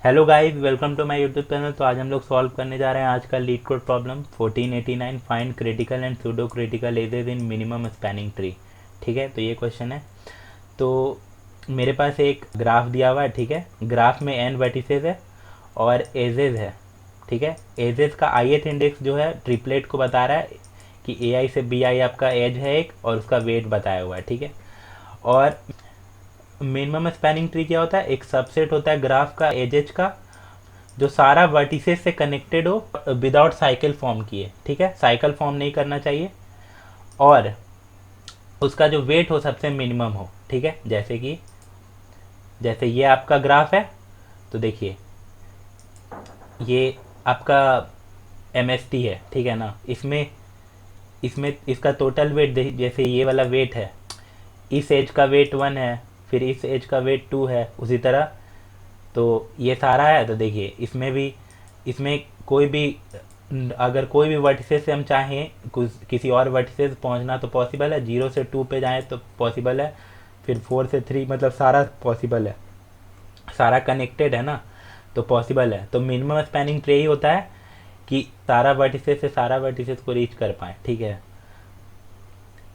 Hello guys, welcome to my YouTube channel. तो आज हम लोग सॉल्व करने जा रहे हैं आज का LeetCode problem 1489, find critical and pseudo critical edges in minimum spanning tree. ठीक है, तो ये क्वेश्चन है। तो मेरे पास एक ग्राफ दिया हुआ है। ठीक है, ग्राफ में n वर्टिसेस है और एजेस है। ठीक है, एजेस का ith इंडेक्स जो है ट्रिपलेट को बता रहा है कि ai से bi आपका एज है एक, और उसका वेट बताया हुआ है। ठीक है, और मिनिमम स्पैनिंग ट्री क्या होता है? एक सबसेट होता है ग्राफ का एजेज का, जो सारा वर्टिसेस से कनेक्टेड हो विदाउट साइकिल फॉर्म किए। ठीक है, साइकिल फॉर्म नहीं करना चाहिए, और उसका जो वेट हो सबसे मिनिमम हो। ठीक है, जैसे ये आपका ग्राफ है, तो देखिए ये आपका MST है। ठीक है ना, इसमें इसमें इसका टोटल वेट जैसे ये वाला वेट है, इस एज का वेट 1 है, फिर इस एज का वेट 2 है, उसी तरह। तो ये सारा है, तो देखिए इसमें कोई भी, अगर कोई भी वर्टिसेस से हम चाहें कुछ किसी और वर्टिसेस पहुंचना तो पॉसिबल है। 0 से 2 पे जाएं तो पॉसिबल है, फिर 4 से 3, मतलब सारा पॉसिबल है, सारा कनेक्टेड है ना, तो पॉसिबल है। तो मिनिमम स्पैनिंग ट्री ही होता है कि सारा वर्टिसेस से सारा वर्टिसेस को रीच कर पाए। ठीक है,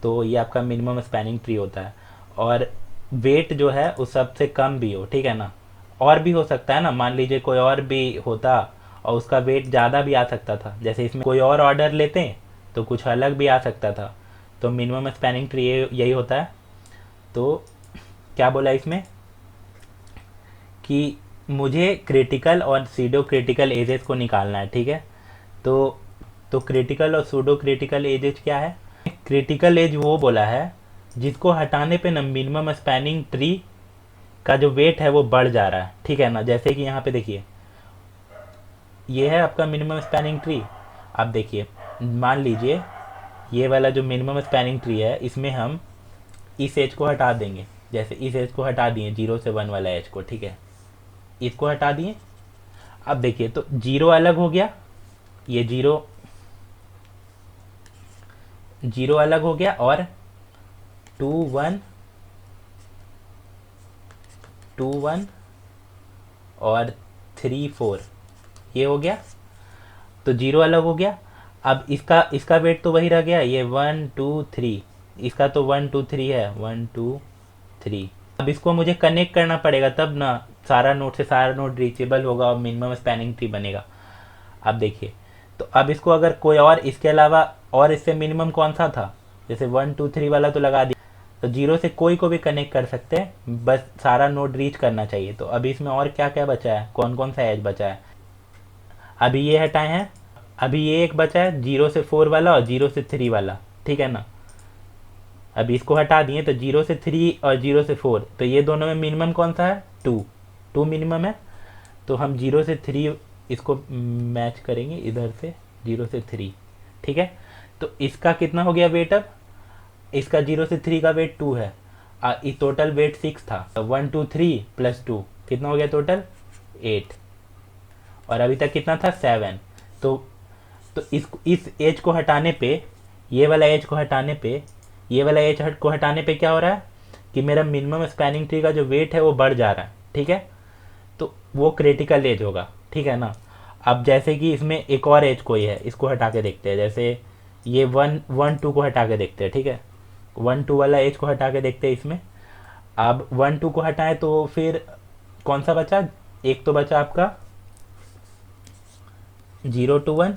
तो ये आपका मिनिमम स्पैनिंग ट्री होता है। और वेट जो है उस सबसे कम भी हो। ठीक है ना, और भी हो सकता है ना, मान लीजिए कोई और भी होता और उसका वेट ज़्यादा भी आ सकता था, जैसे इसमें कोई और ऑर्डर लेते हैं तो कुछ अलग भी आ सकता था। तो मिनिमम स्पैनिंग ट्री यही होता है। तो क्या बोला इसमें कि मुझे क्रिटिकल और सीडो क्रिटिकल एजेस को निकालना है। ठीक है, तो क्रिटिकल और सूडो क्रिटिकल एजेस क्या है? क्रिटिकल एज वो बोला है जिसको हटाने पे ना मिनिमम स्पैनिंग ट्री का जो वेट है वो बढ़ जा रहा है। ठीक है ना, जैसे कि यहाँ पे देखिए ये है आपका मिनिमम स्पैनिंग ट्री। अब देखिए, मान लीजिए ये वाला जो मिनिमम स्पैनिंग ट्री है, इसमें हम इस एज को हटा देंगे। जैसे इस एज को हटा दिए, 0 से 1 वाला एज को। ठीक है, इसको हटा दिए। अब देखिए तो जीरो अलग हो गया, ये जीरो जीरो अलग हो गया, और 2 1 2 1 और 3 4 ये हो गया। तो जीरो अलग हो गया। अब इसका इसका वेट तो वही रह गया, ये 1 2 3, इसका तो 1 2 3 है, 1 2 3। अब इसको मुझे कनेक्ट करना पड़ेगा, तब ना सारा नोड से सारा नोड रीचेबल होगा और मिनिमम स्पैनिंग ट्री बनेगा। अब देखिए, तो अब इसको अगर कोई और इसके अलावा, और इससे मिनिमम कौन सा था, जैसे 1 2 3 वाला तो लगा दिया, तो जीरो से कोई को भी कनेक्ट कर सकते हैं, बस सारा नोड रीच करना चाहिए। तो अभी इसमें और क्या क्या बचा है, कौन कौन सा एज बचा है? अभी ये हटाए हैं, अभी ये एक बचा है 0 से 4 वाला और 0 से 3 वाला। ठीक है ना, अभी इसको हटा दिए, तो 0 से 3 और 0 से 4, तो ये दोनों में मिनिमम कौन सा है? 2 मिनिमम है। तो हम 0 से 3 इसको मैच करेंगे इधर से, 0 से 3। ठीक है, तो इसका कितना हो गया वेट? अब इसका 0 से 3 का वेट 2 है, टोटल वेट 6 था। 1 2 3 + 2 कितना हो गया टोटल? 8। और अभी तक कितना था? 7। तो इस एज को हटाने पे, ये वाला एज को हटाने पे, ये वाला एज को हटाने पे क्या हो रहा है कि मेरा मिनिमम स्पैनिंग ट्री का जो वेट है वो बढ़ जा रहा है। ठीक है, तो वो क्रिटिकल एज होगा। ठीक है ना, अब जैसे कि इसमें एक और एज कोई है, इसको हटा के देखते हैं। जैसे ये 1 1 2 को हटा के देखते हैं। ठीक है, 1 2 वाला एज को हटा के देखते हैं इसमें। अब 1 2 को हटाए तो फिर कौन सा बचा? एक तो बचा आपका 0 to 1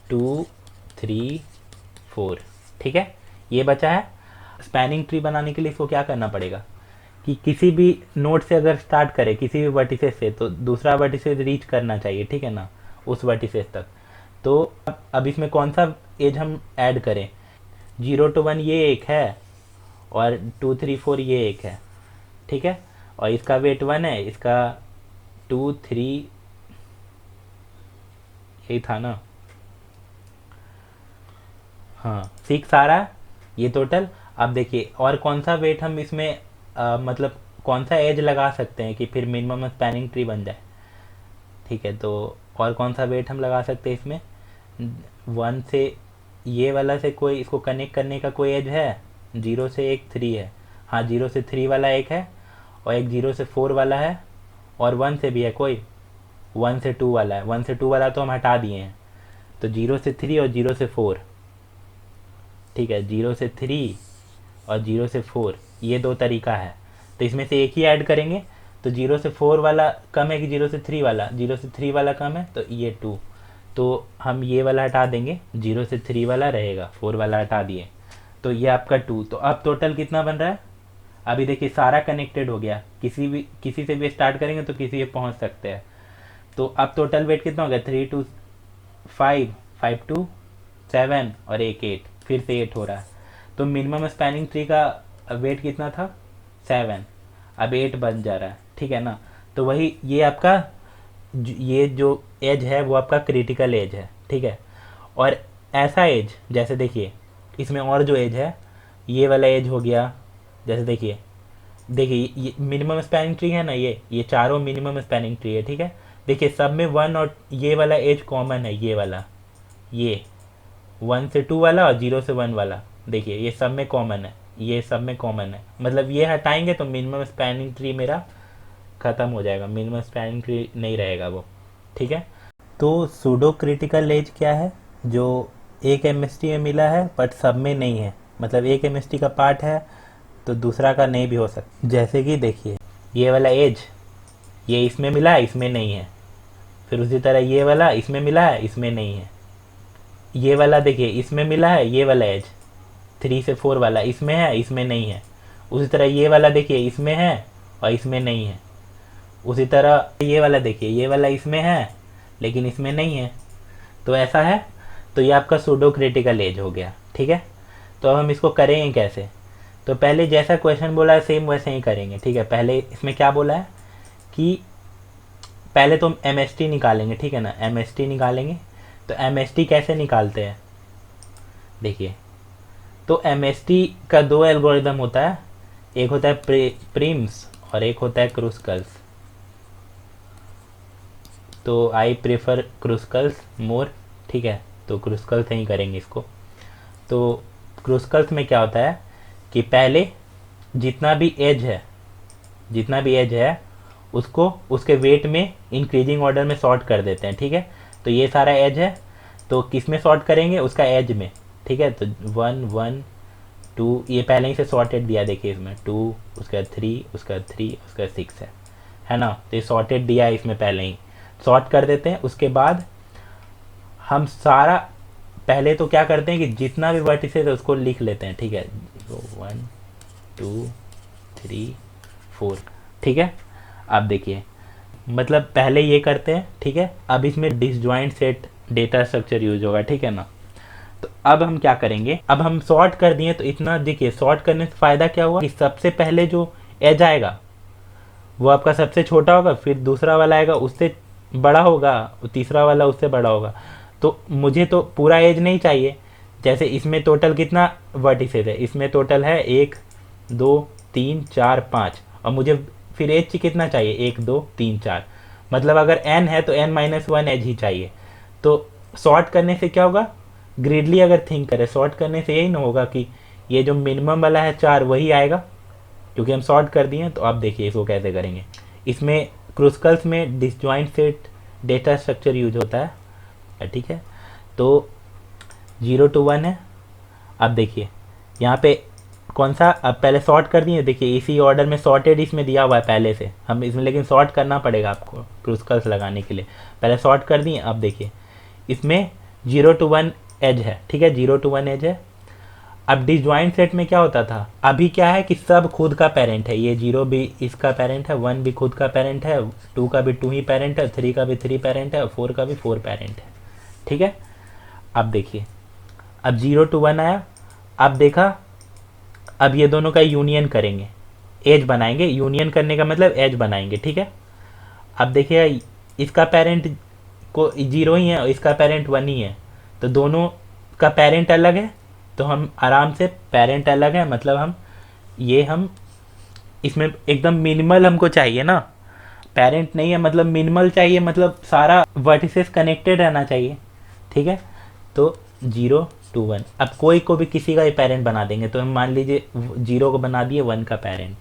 2 3 4। ठीक है, ये बचा है। स्पैनिंग ट्री बनाने के लिए इसको क्या करना पड़ेगा कि किसी भी नोड से अगर स्टार्ट करे, किसी भी वर्टिसेस से, तो दूसरा वर्टिसेस रीच करना चाहिए। ठीक है ना, उस वर्टिसेस तक। तो अब इसमें कौन सा एज हम ऐड करें? 0 to 1 ये एक है, और 2 3 4 ये एक है। ठीक है, और इसका वेट 1 है, इसका 2 3, यही था ना, हाँ 6 आ रहा है ये टोटल। अब देखिए और कौन सा वेट हम इसमें, मतलब कौन सा एज लगा सकते हैं कि फिर मिनिमम स्पैनिंग ट्री बन जाए। ठीक है, तो और कौन सा वेट हम लगा सकते हैं इसमें? 1 से, ये वाला से कोई इसको कनेक्ट करने का कोई एज है? 0 से एक 3 है, हाँ 0 से 3 वाला एक है, और एक 0 से 4 वाला है, और 1 से भी है कोई, 1 से 2 वाला है। 1 से 2 वाला तो हम हटा दिए हैं, तो 0 से 3 और 0 से 4, ठीक है, 0 से 3 और 0 से 4, ये दो तरीका है। तो इसमें से एक ही ऐड करेंगे, तो 0 से 4 वाला कम है कि 0 से 3 वाला, 0 से 3 वाला कम है, तो ये 2, तो हम ये वाला हटा देंगे, 0 से 3 वाला रहेगा, 4 वाला हटा दिए, तो ये आपका 2। तो अब टोटल कितना बन रहा है, अभी देखिए सारा कनेक्टेड हो गया, किसी से भी स्टार्ट करेंगे तो किसी पे पहुंच सकते हैं। तो अब टोटल वेट कितना हो गया, 3 2 5, 5 2 7 और एक 8, फिर से 8 हो रहा है। तो मिनिमम स्पैनिंग ट्री का वेट कितना था, 7, अब 8 बन जा रहा है, ठीक है ना। तो वही ये आपका ये जो एज है वो आपका क्रिटिकल एज है, ठीक है। और ऐसा एज, जैसे देखिए इसमें और जो एज है, ये वाला एज हो गया, जैसे देखिए ये मिनिमम स्पैनिंग ट्री है ना, ये चारों मिनिमम स्पैनिंग ट्री है, ठीक है। देखिए सब में 1 और ये वाला एज कॉमन है, ये वाला, ये 1 से 2 वाला और 0 से 1 वाला, देखिए ये सब में कॉमन है, ये सब में कॉमन है, मतलब ये हटाएंगे तो मिनिमम स्पैनिंग ट्री मेरा ख़त्म हो जाएगा, मिनिमम स्पैनिंग ट्री नहीं रहेगा वो, ठीक है। तो सूडो क्रिटिकल एज क्या है, जो एक एमएसटी में मिला है बट सब में नहीं है, मतलब एक एमएसटी का पार्ट है तो दूसरा का नहीं भी हो सकता। जैसे कि देखिए ये वाला एज, ये इसमें मिला है, इसमें नहीं है, फिर उसी तरह ये वाला इसमें मिला है, इसमें नहीं है, ये वाला देखिए इसमें मिला है, ये वाला एज 3 से 4 वाला इसमें है, इसमें नहीं है, उसी तरह ये वाला देखिए इसमें है और इसमें नहीं है, उसी तरह ये वाला देखिए ये वाला इसमें है लेकिन इसमें नहीं है, तो ऐसा है। तो ये आपका सूडो क्रिटिकल एज हो गया, ठीक है। तो अब हम इसको करेंगे कैसे, तो पहले जैसा क्वेश्चन बोला है सेम वैसे ही करेंगे, ठीक है। पहले इसमें क्या बोला है कि पहले तो हम एमएसटी निकालेंगे, ठीक है ना, एमएसटी निकालेंगे। तो एमएसटी कैसे निकालते हैं, देखिए तो एमएसटी का दो एल्गोरिदम होता है, एक होता है प्रिम्स और एक होता है क्रूस्कल्स। तो आई प्रेफर क्रूस्कल्स मोर, ठीक है, तो क्रूस्कल्स ही करेंगे इसको। तो क्रूस्कल्स में क्या होता है कि पहले जितना भी एज है उसको उसके वेट में इंक्रीजिंग ऑर्डर में सॉर्ट कर देते हैं, ठीक है। तो ये सारा एज है, तो किस में सॉर्ट करेंगे, उसका एज में, ठीक है। तो 1 1 2 ये पहले ही से सॉर्टेड दिया, देखिए इसमें 2, उसका 3, उसका 3, उसका 6 है ना। तो ये सॉर्टेड दिया है, इसमें पहले ही सॉर्ट कर देते हैं। उसके बाद हम सारा पहले तो क्या करते हैं कि जितना भी वर्टिसेस है उसको लिख लेते हैं, ठीक है, 1 2 3 4, ठीक है। अब देखिए मतलब पहले ये करते हैं, ठीक है। अब इसमें disjoint set data structure use होगा, ठीक है ना। तो अब हम क्या करेंगे, अब हम सॉर्ट कर दिए, तो इतना देखिए सॉर्ट करने से फ़ायदा क्या हुआ कि सबसे पहले जो एज आएगा वो आपका सबसे छोटा होगा, फिर दूसरा वाला आएगा उससे बड़ा होगा, तीसरा वाला उससे बड़ा होगा। तो मुझे तो पूरा एज नहीं चाहिए, जैसे इसमें टोटल कितना वर्टिसेस है, इसमें टोटल है 1 2 3 4 5, और मुझे फिर एज कितना चाहिए, 1 2 3 4, मतलब अगर n है तो n-1 एज ही चाहिए। तो सॉर्ट करने से क्या होगा, ग्रिडली अगर थिंक करें, सॉर्ट करने से यही ना होगा कि ये जो मिनिमम वाला है 4 वही आएगा, क्योंकि हम सॉर्ट कर दिए। तो अब देखिए इसको कैसे करेंगे, इसमें क्रूस्कल्स में disjoint set data structure use होता है, ठीक है। तो 0 to 1 है। अब देखिए यहाँ पे कौन सा, अब पहले सॉर्ट कर दिए, देखिए इसी ऑर्डर में सॉर्टेड इसमें दिया हुआ है पहले से, हम इसमें लेकिन सॉर्ट करना पड़ेगा आपको क्रूस्कल्स लगाने के लिए, पहले सॉर्ट कर दिए। अब देखिए इसमें 0 to 1 एज है, ठीक है, 0 to 1 एज है। अब डिसजॉइंट सेट में क्या होता था, अभी क्या है कि सब खुद का पेरेंट है, ये 0 भी इसका पेरेंट है, 1 भी खुद का पेरेंट है, 2 का भी 2 ही पेरेंट है, 3 का भी 3 पेरेंट है, 4 का भी 4 पेरेंट है, ठीक है। अब देखिए अब 0 to 1 आया, अब देखा, अब ये दोनों का यूनियन करेंगे, एज बनाएंगे, यूनियन करने का मतलब एज बनाएंगे, ठीक है। अब देखिए इसका पेरेंट को 0 ही है और इसका पेरेंट 1 ही है, तो दोनों का पेरेंट अलग है, तो हम आराम से पेरेंट अलग है, मतलब हम इसमें एकदम मिनिमल हमको चाहिए ना, पेरेंट नहीं है मतलब मिनिमल चाहिए, मतलब सारा वर्टिसेस कनेक्टेड रहना चाहिए, ठीक है। तो 0 to 1, अब कोई को भी किसी का ही पेरेंट बना देंगे, तो हम मान लीजिए 0 को बना दिए 1 का पेरेंट,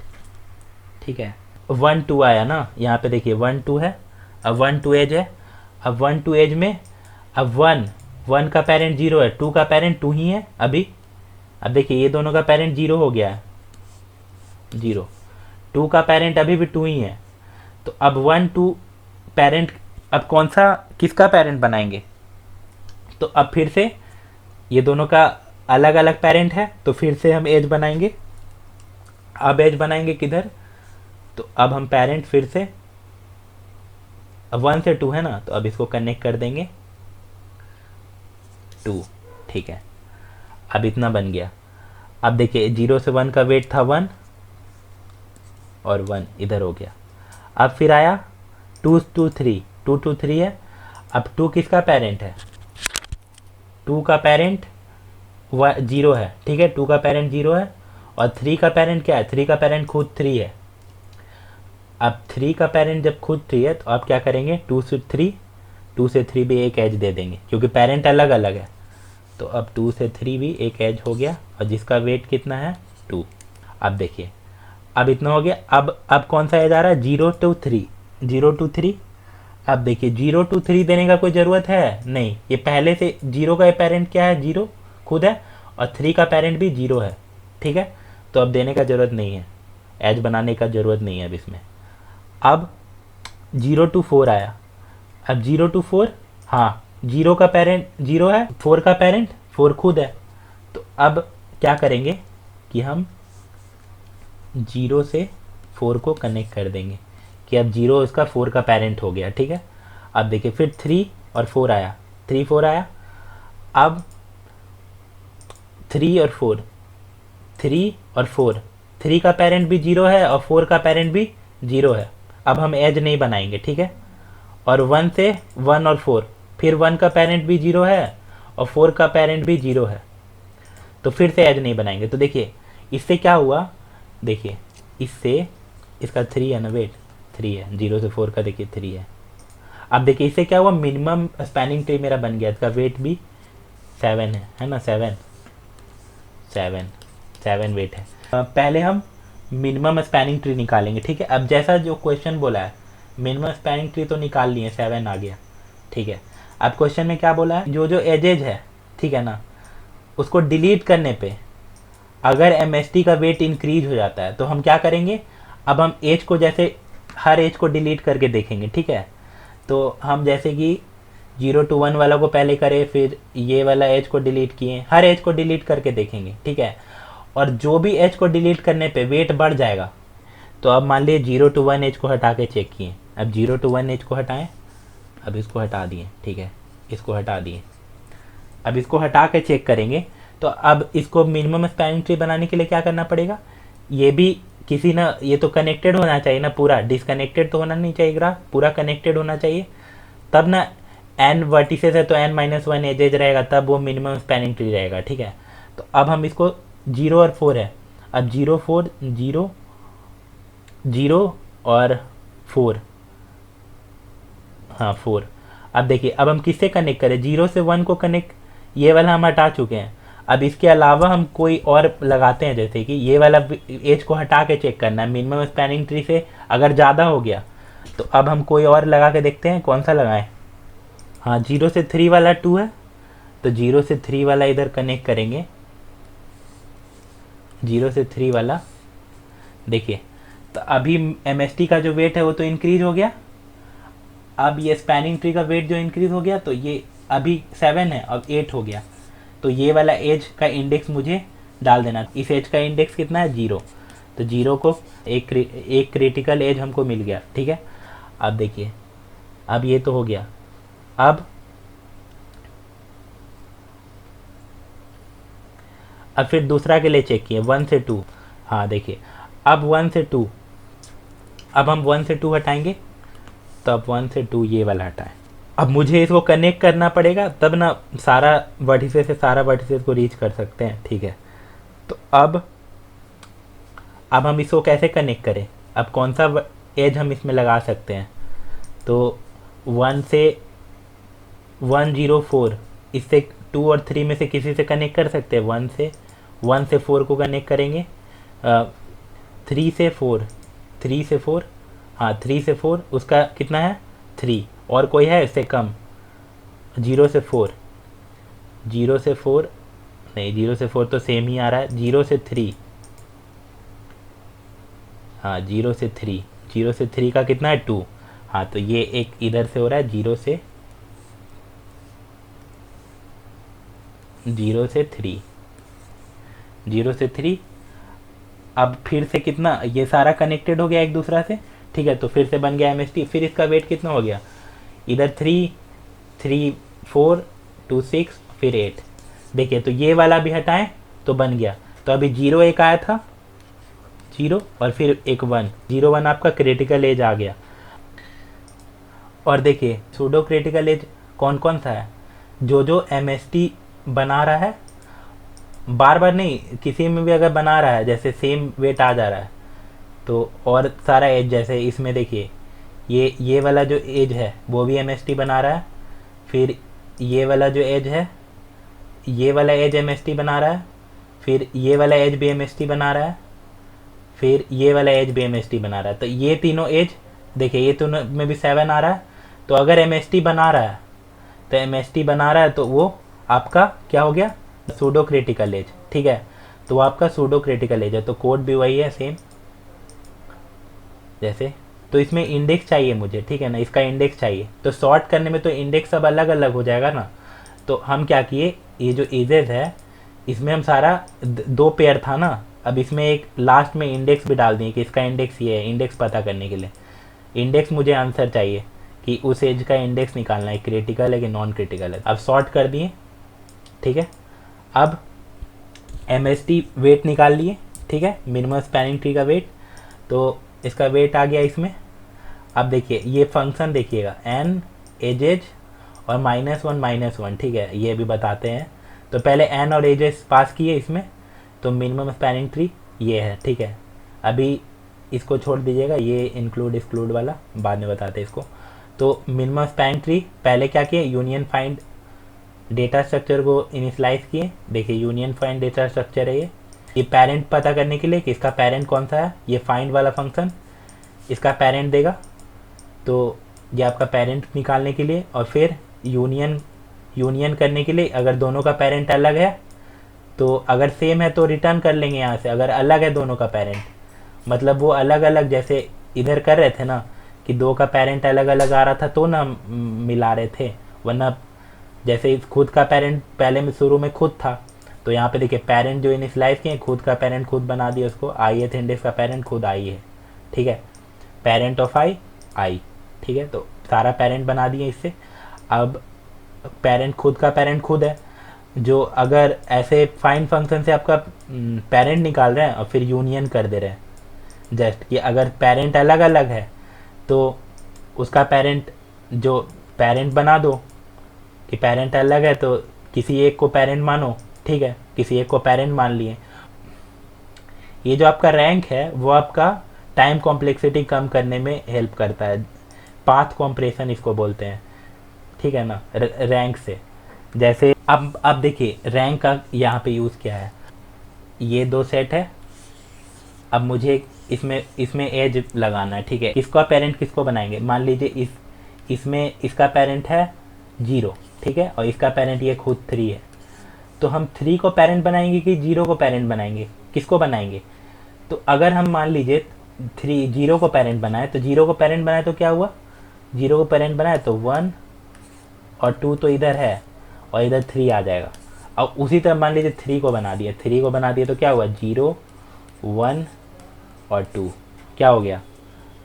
ठीक है। वन टू आया ना, यहाँ पे देखिए वन टू है, अब वन टू एज है, अब वन टू एज में अब वन वन का पेरेंट जीरो है, टू का पेरेंट टू ही है अभी। अब देखिए ये दोनों का पेरेंट जीरो हो गया है, जीरो, टू का पेरेंट अभी भी टू ही है। तो अब वन टू पेरेंट, अब कौन सा किसका पेरेंट बनाएंगे, तो अब फिर से ये दोनों का अलग अलग पेरेंट है, तो फिर से हम एज बनाएंगे। अब एज बनाएंगे किधर, तो अब हम पेरेंट फिर से, अब वन से टू है ना, तो अब इसको कनेक्ट कर देंगे टू, ठीक है। अब इतना बन गया। अब देखिए जीरो से वन का वेट था वन, और वन इधर हो गया। अब फिर आया two two three, two two three है, अब टू किसका पेरेंट है, टू का पेरेंट जीरो है, ठीक है, टू का पेरेंट जीरो है, और थ्री का पेरेंट क्या है, थ्री का पेरेंट खुद थ्री है। अब थ्री का पेरेंट जब खुद थ्री है, तो अब क्या करेंगे, टू से थ्री भी एक एज दे देंगे, क्योंकि पेरेंट अलग अलग है। तो अब टू से थ्री भी एक एज हो गया, और जिसका वेट कितना है, टू। अब देखिए अब इतना हो गया। अब कौन सा एज आ रहा है, zero two three, zero two three. अब देखिए जीरो टू थ्री देने का कोई ज़रूरत है नहीं, ये पहले से जीरो का पेरेंट क्या है, जीरो खुद है, और थ्री का पेरेंट भी जीरो है, ठीक है। तो अब देने का ज़रूरत नहीं है, एज बनाने का ज़रूरत नहीं है अब इसमें। अब जीरो टू फोर आया, अब जीरो टू फोर, हाँ जीरो का पेरेंट जीरो है, फोर का पेरेंट फोर खुद है। तो अब क्या करेंगे कि हम जीरो से फोर को कनेक्ट कर देंगे, कि अब जीरो इसका फोर का पेरेंट हो गया, ठीक है। अब देखिए फिर थ्री और फोर आया, थ्री फोर आया, अब थ्री और फोर, थ्री और फोर, थ्री का पेरेंट भी जीरो है और फोर का पेरेंट भी जीरो है। अब हम एज नहीं बनाएंगे, ठीक है। और वन से वन और फोर, फिर वन का पेरेंट भी जीरो है और फोर का पेरेंट भी जीरो है, तो फिर से एज नहीं बनाएंगे। तो देखिए इससे क्या हुआ, देखिए इससे, इसका थ्री है ना, वेट थ्री है, जीरो से फोर का देखिए थ्री है। अब देखिए इससे क्या हुआ, मिनिमम स्पैनिंग ट्री मेरा बन गया, इसका वेट भी सेवन है ना, सेवन सेवन सेवन वेट है। पहले हम मिनिमम स्पैनिंग ट्री निकालेंगे, ठीक है। अब जैसा जो क्वेश्चन बोला है, मिनिमम स्पैनिंग ट्री तो निकाल लिए, सेवन आ गया, ठीक है। अब क्वेश्चन में क्या बोला है, जो जो एजेज है, ठीक है ना, उसको डिलीट करने पे अगर एमएसटी का वेट इंक्रीज हो जाता है, तो हम क्या करेंगे, अब हम एज को जैसे हर एज को डिलीट करके देखेंगे, ठीक है। तो हम जैसे कि जीरो टू वन वाला को पहले करें, फिर ये वाला एज को डिलीट किए, हर एज को डिलीट करके देखेंगे, ठीक है। और जो भी एज को डिलीट करने पे वेट बढ़ जाएगा, तो अब मान लीजिए जीरो टू वन एज को हटा के चेक किए, अब जीरो टू वन एज को हटाएं, अब इसको हटा दिए, ठीक है, इसको हटा दिए। अब इसको हटा के चेक करेंगे, तो अब इसको मिनिमम स्पैनिंग ट्री बनाने के लिए क्या करना पड़ेगा, ये भी किसी ना, ये तो कनेक्टेड होना चाहिए ना पूरा, डिसकनेक्टेड तो होना नहीं चाहिए, ग्राफ पूरा कनेक्टेड होना चाहिए, तब ना एन वर्टिसेस है तो एन माइनस वन एजेज रहेगा, तब वो मिनिमम स्पैनिंग ट्री रहेगा, ठीक है। तो अब हम इसको, जीरो और फोर है, अब जीरो फोर, जीरो जीरो और फोर, हाँ फोर। अब देखिए अब हम किससे कनेक्ट करें, जीरो से वन को कनेक्ट, ये वाला हम हटा चुके हैं। अब इसके अलावा हम कोई और लगाते हैं, जैसे कि ये वाला एज को हटा के चेक करना है, मिनिमम स्पैनिंग ट्री से अगर ज़्यादा हो गया, तो अब हम कोई और लगा के देखते हैं, कौन सा लगाएं। हाँ जीरो से थ्री वाला टू है, तो जीरो से थ्री वाला इधर कनेक्ट करेंगे, जीरो से थ्री वाला, देखिए तो अभी एमएसटी का जो वेट है वो तो इंक्रीज हो गया, अब ये स्पैनिंग ट्री का वेट जो इंक्रीज हो गया, तो ये अभी सेवन है अब एट हो गया, तो ये वाला एज का इंडेक्स मुझे डाल देना, इस एज का इंडेक्स कितना है, जीरो, तो जीरो को एक क्रिटिकल एज हमको मिल गया, ठीक है। अब देखिए अब ये तो हो गया, अब फिर दूसरा के लिए चेक किए, वन से टू, हाँ देखिए अब वन से टू, अब हम वन से टू हटाएंगे, तो अब वन से टू ये वाला हटाएं। अब मुझे इसको कनेक्ट करना पड़ेगा, तब ना सारा वर्टिसेस से सारा वर्टिसेस को रीच कर सकते हैं, ठीक है। तो अब हम इसको कैसे कनेक्ट करें, अब कौन सा एज हम इसमें लगा सकते हैं, तो वन से वन जीरो फोर, इससे टू और थ्री में से किसी से कनेक्ट कर सकते हैं, वन से फोर को कनेक्ट करेंगे, थ्री से फोर, थ्री से फोर, हाँ 3 से 4 उसका कितना है 3, और कोई है इससे कम 0 से 4, 0 से 4 नहीं, 0 से 4 तो सेम ही आ रहा है, 0 से 3, हाँ 0 से 3, 0 से 3 का कितना है 2, हाँ तो ये एक इधर से हो रहा है 0 से 3, 0 से 3। अब फिर से कितना, ये सारा कनेक्टेड हो गया एक दूसरा से, ठीक है, तो फिर से बन गया MST। फिर इसका वेट कितना हो गया, इधर 3, 3, 4, 2, 6, फिर 8। देखिए तो ये वाला भी हटाएं तो बन गया। तो अभी 0 एक आया था, 0 और फिर एक 1, 0 1 आपका क्रिटिकल एज आ गया। और देखिए सूडो क्रिटिकल एज कौन कौन सा है, जो MST बना रहा है, बार बार नहीं, किसी में भी अगर बना रहा है, जैसे सेम वेट आ जा रहा है, तो और सारा एज, जैसे इसमें देखिए ये वाला जो एज है वो भी MST बना रहा है, फिर ये वाला जो एज है, ये वाला एज MST बना रहा है, फिर ये वाला एज भी MST बना रहा है, फिर ये वाला एज भी MST बना रहा है। तो ये तीनों एज देखिए, ये तीनों में भी 7 आ रहा है। तो अगर MST बना रहा है, तो MST बना रहा है तो वो आपका क्या हो गया, सूडो क्रिटिकल एज, ठीक है। तो वो आपका सूडो क्रिटिकल एज है। तो कोड भी वही है सेम जैसे। तो इसमें इंडेक्स चाहिए मुझे, ठीक है ना, इसका इंडेक्स चाहिए। तो सॉर्ट करने में तो इंडेक्स सब अलग अलग हो जाएगा ना। तो हम क्या किए, ये जो एजेस है इसमें हम सारा 2 पेयर था ना, अब इसमें एक लास्ट में इंडेक्स भी डाल दिए कि इसका इंडेक्स ये है, इंडेक्स पता करने के लिए। इंडेक्स मुझे आंसर चाहिए कि उस एज का इंडेक्स निकालना है, क्रिटिकल है कि नॉन क्रिटिकल है। अब सॉर्ट कर दिए, ठीक है। अब MST वेट निकाल लिए, ठीक है, मिनिमम स्पैनिंग ट्री का वेट। तो इसका वेट आ गया इसमें। अब देखिए ये फंक्शन देखिएगा, n एजेज और -1, ठीक है, ये भी बताते हैं। तो पहले n और एजेस पास किए इसमें, तो मिनिमम स्पैनिंग ट्री ये है, ठीक है। अभी इसको छोड़ दीजिएगा, ये इंक्लूड एक्सक्लूड वाला बाद में बताते हैं इसको। तो मिनिमम स्पैनिंग ट्री पहले क्या किए, यूनियन फाइंड डेटा स्ट्रक्चर को इनिशलाइज किए। देखिए यूनियन फाइंड डेटा स्ट्रक्चर है ये पेरेंट पता करने के लिए कि इसका पेरेंट कौन सा है, ये फाइंड वाला फंक्शन इसका पेरेंट देगा। तो ये आपका पेरेंट निकालने के लिए, और फिर यूनियन करने के लिए, अगर दोनों का पेरेंट अलग है तो अगर सेम है तो रिटर्न कर लेंगे यहाँ से, अगर अलग है दोनों का पेरेंट, मतलब वो अलग अलग, जैसे इधर कर रहे थे ना कि 2 का पेरेंट अलग अलग आ रहा था तो ना मिला रहे थे, वरना जैसे खुद का पेरेंट पहले में शुरू में खुद था, तो यहाँ पे देखिए पेरेंट जो इनिशियलाइज किए, खुद का पेरेंट खुद बना दिया उसको, ith इंडेक्स का पेरेंट खुद आई है, ठीक है, पेरेंट ऑफ आई, ठीक है। तो सारा पेरेंट बना दिए इससे। अब पेरेंट खुद का पेरेंट खुद है, जो अगर ऐसे फाइंड फंक्शन से आपका पेरेंट निकाल रहे हैं और फिर यूनियन कर दे रहे हैं, जस्ट कि अगर पेरेंट अलग अलग है तो उसका पेरेंट जो पेरेंट बना दो, कि पेरेंट अलग है तो किसी एक को पेरेंट मानो, ठीक है, किसी एक को पेरेंट मान लिए। ये जो आपका रैंक है वो आपका टाइम कॉम्प्लेक्सिटी कम करने में हेल्प करता है, पाथ कॉम्प्रेशन इसको बोलते हैं, ठीक है ना, रैंक से। जैसे अब देखिए रैंक का यहाँ पे यूज़ क्या है, ये 2 सेट है, अब मुझे इसमें एज लगाना है, ठीक है। इसका पेरेंट किसको बनाएंगे, मान लीजिए इसमें इसका पेरेंट है 0, ठीक है, और इसका पेरेंट ये खुद 3 है। तो हम 3 को पेरेंट बनाएंगे कि 0 को पेरेंट बनाएंगे, किसको बनाएंगे। तो अगर हम मान लीजिए 0 को पेरेंट बनाए, तो 0 को पेरेंट बनाए तो क्या हुआ, 0 को पेरेंट बनाए तो 1 और 2 तो इधर है और इधर 3 आ जाएगा। और उसी तरह मान लीजिए 3 को बना दिया तो क्या हुआ, 0 1 और 2 क्या हो गया,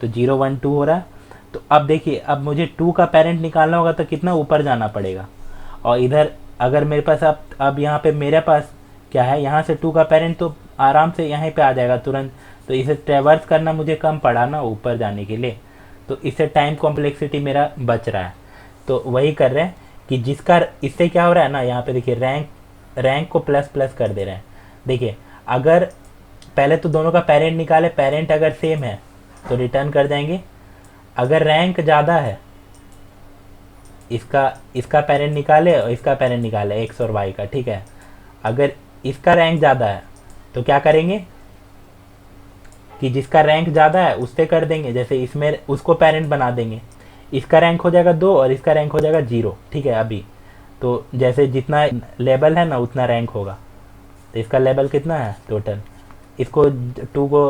तो 0 1 2 हो रहा है। तो अब देखिए अब मुझे 2 का पेरेंट निकालना होगा तो कितना ऊपर जाना पड़ेगा, और इधर अगर मेरे पास अब यहाँ पे मेरे पास क्या है, यहाँ से 2 का पेरेंट तो आराम से यहीं पे आ जाएगा तुरंत। तो इसे ट्रैवर्स करना मुझे कम पड़ा ना ऊपर जाने के लिए, तो इससे टाइम कॉम्प्लेक्सिटी मेरा बच रहा है। तो वही कर रहे हैं कि जिसका, इससे क्या हो रहा है ना, यहाँ पे देखिए रैंक को प्लस प्लस कर दे रहे हैं। देखिए अगर पहले तो दोनों का पेरेंट निकाले, पेरेंट अगर सेम है तो रिटर्न कर देंगे, अगर रैंक ज़्यादा है, इसका पेरेंट निकाले और इसका पेरेंट निकाले x और y का, ठीक है, अगर इसका रैंक ज़्यादा है तो क्या करेंगे, कि जिसका रैंक ज़्यादा है उससे कर देंगे, जैसे इसमें उसको पेरेंट बना देंगे, इसका रैंक हो जाएगा 2 और इसका रैंक हो जाएगा 0, ठीक है। अभी तो जैसे जितना लेवल है ना उतना रैंक होगा, तो इसका लेवल कितना है टोटल, इसको 2 को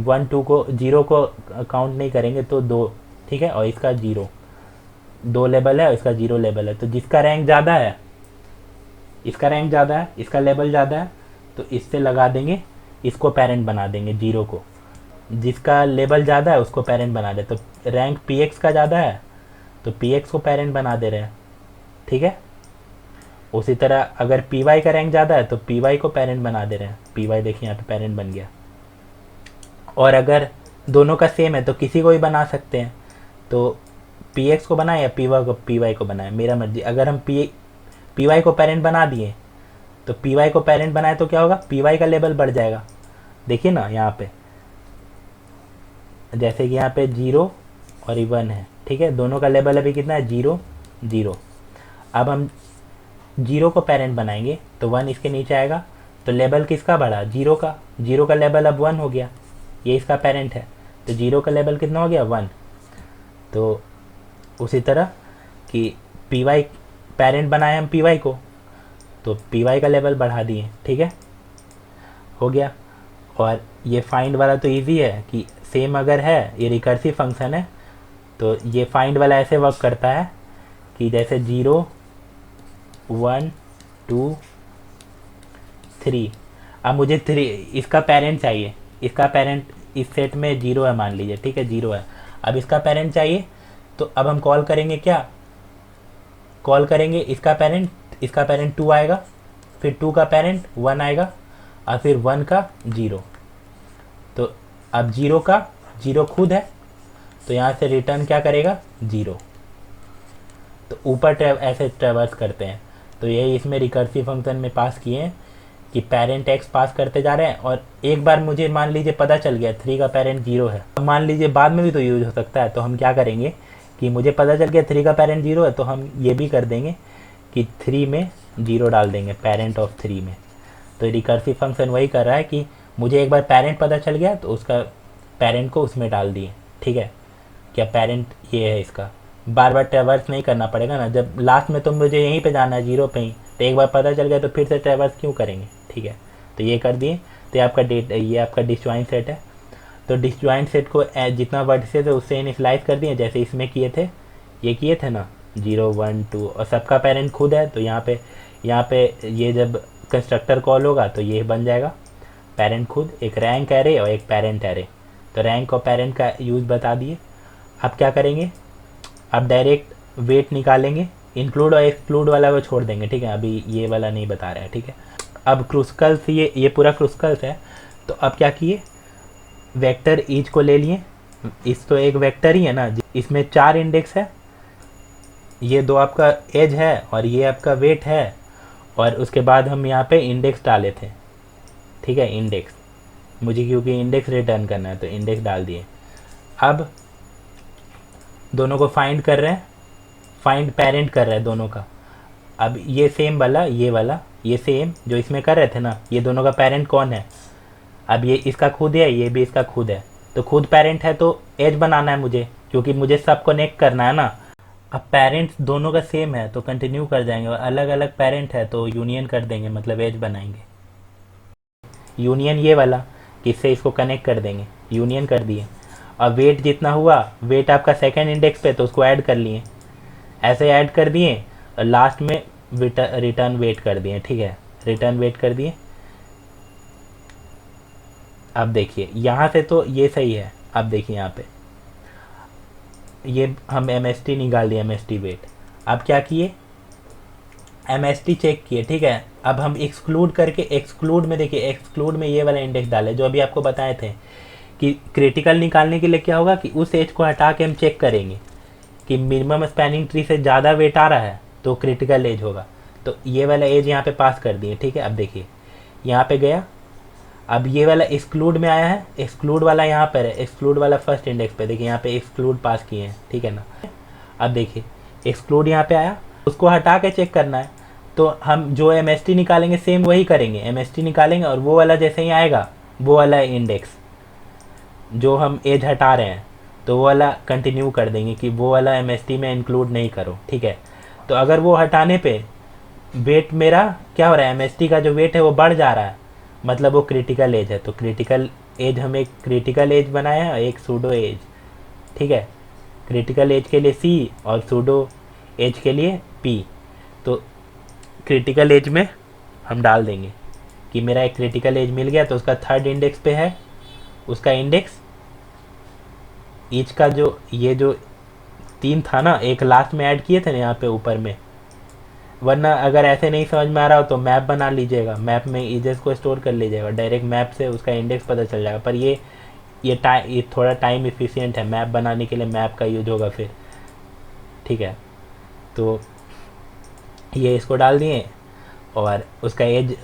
1 2 को 0 को काउंट नहीं करेंगे तो 2, ठीक है, और इसका 0, 2 लेवल है और इसका 0 लेवल है। तो जिसका रैंक ज़्यादा है, इसका रैंक ज़्यादा है, इसका लेवल ज़्यादा है, तो इससे लगा देंगे, इसको पेरेंट बना देंगे 0 को, जिसका लेवल ज़्यादा है उसको पेरेंट बना दे। तो रैंक px का ज़्यादा है तो px को पेरेंट बना दे रहे हैं, ठीक है। उसी तरह अगर py का रैंक ज़्यादा है तो py को पेरेंट बना दे रहे हैं, py देखिए यहाँ पे पेरेंट बन गया। और अगर दोनों का सेम है तो किसी को भी बना सकते हैं, तो px को बनाए या py को बनाए, मेरा मर्जी। अगर हम py को पेरेंट बना दिए तो py को पेरेंट बनाए तो क्या होगा, py का लेवल बढ़ जाएगा। देखिए ना यहाँ पे, जैसे कि यहाँ पे 0 और 1 है, ठीक है, दोनों का लेवल अभी कितना है, 0 0। अब हम 0 को पेरेंट बनाएंगे तो 1 इसके नीचे आएगा, तो लेवल किसका बढ़ा, 0 का, 0 का लेवल अब 1 हो गया, ये इसका पेरेंट है, तो 0 का लेवल कितना हो गया, 1। तो उसी तरह कि py पेरेंट बनाए हम py को, तो py का लेवल बढ़ा दिए, ठीक है, हो गया। और ये फाइंड वाला तो इजी है कि सेम अगर है, ये रिकर्सिव फंक्शन है, तो ये फाइंड वाला ऐसे वर्क करता है कि जैसे 0 1 2 3, अब मुझे 3 इसका पेरेंट चाहिए, इसका पेरेंट इस सेट में 0 है मान लीजिए, ठीक है, 0 है, अब इसका पेरेंट चाहिए, तो अब हम कॉल करेंगे, क्या कॉल करेंगे, इसका पेरेंट 2 आएगा, फिर 2 का पेरेंट 1 आएगा, और फिर 1 का 0। तो अब 0 का 0 खुद है, तो यहाँ से रिटर्न क्या करेगा, 0। तो ऊपर ऐसे ट्रेवर्स करते हैं। तो यही इसमें रिकर्सिव फंक्शन में पास किए हैं कि पेरेंट x पास करते जा रहे हैं, और एक बार मुझे मान लीजिए पता चल गया 3 का पेरेंट 0 है, अब मान लीजिए बाद में भी तो यूज हो सकता है, तो हम क्या करेंगे कि मुझे पता चल गया 3 का पेरेंट 0 है, तो हम ये भी कर देंगे कि 3 में 0 डाल देंगे, पेरेंट ऑफ 3 में। तो रिकर्सिव फंक्शन वही कर रहा है कि मुझे एक बार पेरेंट पता चल गया तो उसका पेरेंट को उसमें डाल दिए, ठीक है, क्या पेरेंट ये है, इसका बार बार ट्रैवर्स नहीं करना पड़ेगा ना, जब लास्ट में तो मुझे यहीं पे जाना है 0 पे ही, तो एक बार पता चल गया तो फिर से ट्रैवर्स क्यों करेंगे, ठीक है। तो ये कर दिए, तो ये आपका डिसजॉइंट सेट है। तो डिसजॉइंट सेट को जितना वर्टिसेस है उससे इनिशियलाइज कर दिए, जैसे इसमें किए थे, ये किए थे ना 0 1 2, और सबका पेरेंट खुद है, तो यहाँ पे ये जब कंस्ट्रक्टर कॉल होगा तो ये बन जाएगा पेरेंट खुद, एक रैंक एरे और एक पेरेंट एरे। तो रैंक और पेरेंट का यूज़ बता दिए। अब क्या करेंगे, अब डायरेक्ट वेट निकालेंगे, इंक्लूड और एक्सक्लूड वाला वो छोड़ देंगे, ठीक है, अभी ये वाला नहीं बता रहे हैं, ठीक है। अब क्रूस्कल्स, ये पूरा क्रूस्कल्स है, तो अब क्या किए, वेक्टर ईच को ले लिए, इस तो एक वेक्टर ही है ना, इसमें 4 इंडेक्स है, ये 2 आपका एज है और ये आपका वेट है, और उसके बाद हम यहाँ पे इंडेक्स डाले थे, ठीक है, इंडेक्स, मुझे क्योंकि इंडेक्स रिटर्न करना है तो इंडेक्स डाल दिए। अब दोनों को फाइंड कर रहे हैं, फाइंड पेरेंट कर रहे हैं दोनों का। अब ये सेम वाला, ये सेम जो इसमें कर रहे थे ना, ये दोनों का पेरेंट कौन है, अब ये इसका खुद है, ये भी इसका खुद है, तो खुद पेरेंट है तो एज बनाना है मुझे, क्योंकि मुझे सब कनेक्ट करना है ना। अब पेरेंट्स दोनों का सेम है तो कंटिन्यू कर जाएंगे, और अलग अलग पेरेंट है तो यूनियन कर देंगे, मतलब एज बनाएंगे। यूनियन ये वाला, किससे इसको कनेक्ट कर देंगे, यूनियन कर दिए। और वेट जितना हुआ, वेट आपका सेकेंड इंडेक्स पे, तो उसको ऐड कर लिए, ऐसे ऐड कर दिए, और लास्ट में रिटर्न वेट कर दिए, ठीक है, रिटर्न वेट कर दिए। अब देखिए यहाँ से तो ये सही है, अब देखिए यहाँ पे ये हम MST निकाल दिए, MST वेट। अब क्या किए, MST चेक किए, ठीक है। अब हम एक्सक्लूड करके, एक्सक्लूड में देखिए, एक्सक्लूड में ये वाला इंडेक्स डाले जो अभी आपको बताए थे कि क्रिटिकल निकालने के लिए क्या होगा कि उस एज को हटा के हम चेक करेंगे कि मिनिमम स्पैनिंग ट्री से ज़्यादा वेट आ रहा है तो क्रिटिकल एज होगा। तो ये वाला एज यहाँ पे पास कर दिए, ठीक है। अब देखिए यहाँ पे गया, अब ये वाला एक्सक्लूड में आया है, एक्सक्लूड वाला यहाँ पर है, एक्सक्लूड वाला फर्स्ट इंडेक्स पे, देखिए यहाँ पे एक्सक्लूड पास किए हैं, ठीक है ना। अब देखिए एक्सक्लूड यहाँ पे आया, उसको हटा के चेक करना है, तो हम जो MST निकालेंगे सेम वही करेंगे, MST निकालेंगे और वो वाला जैसे ही आएगा वो वाला इंडेक्स, जो हम एज हटा रहे हैं तो वो वाला कंटिन्यू कर देंगे कि वो वाला एमएसटी में इंक्लूड नहीं करो, ठीक है। तो अगर वो हटाने पे वेट मेरा क्या हो रहा है, एमएसटी का जो वेट है वो बढ़ जा रहा है, मतलब वो क्रिटिकल एज है। तो क्रिटिकल एज, हम एक क्रिटिकल एज बनाए हैं और एक सूडो एज, ठीक है। क्रिटिकल एज के लिए सी और सूडो एज के लिए पी। तो क्रिटिकल एज में हम डाल देंगे कि मेरा एक क्रिटिकल एज मिल गया, तो उसका थर्ड इंडेक्स पे है, उसका इंडेक्स ईच का जो ये जो 3 था ना, एक लास्ट में ऐड किए थे ना यहाँ पे ऊपर में। वरना अगर ऐसे नहीं समझ में आ रहा हो तो मैप बना लीजिएगा, मैप में ईजेस को स्टोर कर लीजिएगा, डायरेक्ट मैप से उसका इंडेक्स पता चल जाएगा। पर ये थोड़ा टाइम इफिशियंट है, मैप बनाने के लिए मैप का यूज होगा फिर, ठीक है। तो ये इसको डाल दिए और उसका एज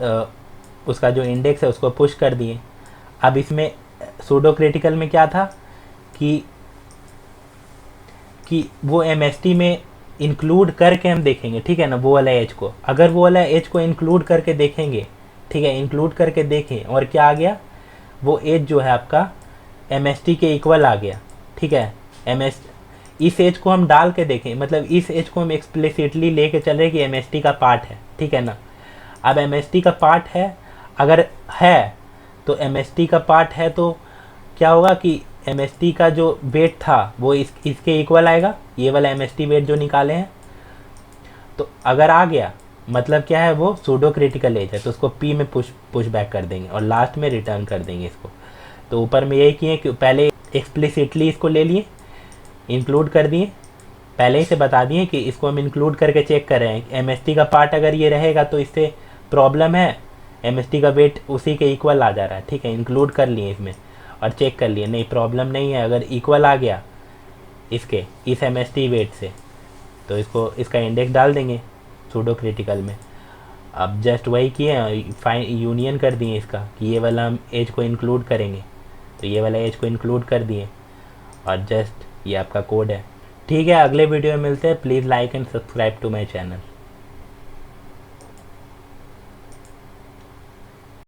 उसका जो इंडेक्स है उसको पुश कर दिए। अब इसमें सूडो क्रिटिकल में क्या था कि वो एमएसटी में इंक्लूड करके हम देखेंगे, ठीक है ना, वो वाला एज को। अगर वो वाला एज को इंक्लूड करके देखेंगे, ठीक है, इंक्लूड करके देखें और क्या आ गया, वो एज जो है आपका एमएसटी के इक्वल आ गया, ठीक है। एमएस इस एज को हम डाल के देखें, मतलब इस एज को हम एक्सप्लिसिटली लेके चल रहे कि एमएसटी का पार्ट है, ठीक है ना। अब एमएसटी का पार्ट है, अगर है तो एमएसटी का पार्ट है तो क्या होगा कि एमएसटी का जो वेट था वो इसके इक्वल आएगा, ये वाला एमएसटी वेट जो निकाले हैं। तो अगर आ गया मतलब क्या है, वो सूडो क्रिटिकल एज है, तो उसको पी में पुश बैक कर देंगे और लास्ट में रिटर्न कर देंगे इसको। तो ऊपर में यही किए कि पहले एक्सप्लिसिटली इसको ले लिए, इंक्लूड कर दिए, पहले ही से बता दिए कि इसको हम इंक्लूड करके चेक कर रहे हैं। एमएसटी का पार्ट अगर ये रहेगा तो इससे प्रॉब्लम है, एमएसटी का वेट उसी के इक्वल आ जा रहा है, ठीक है। इंक्लूड कर लिए इसमें और चेक कर लिए, नहीं प्रॉब्लम नहीं है, अगर इक्वल आ गया इस एमएसटी वेट से तो इसका इंडेक्स डाल देंगे सूडो क्रिटिकल में। अब जस्ट वही किए, फाइन यूनियन कर दिए इसका कि ये वाला हम एज को इंक्लूड करेंगे, तो ये वाला एज को इंक्लूड कर दिए और जस्ट ये आपका कोड है, ठीक है। अगले वीडियो में मिलते हैं। Please like and subscribe to my channel.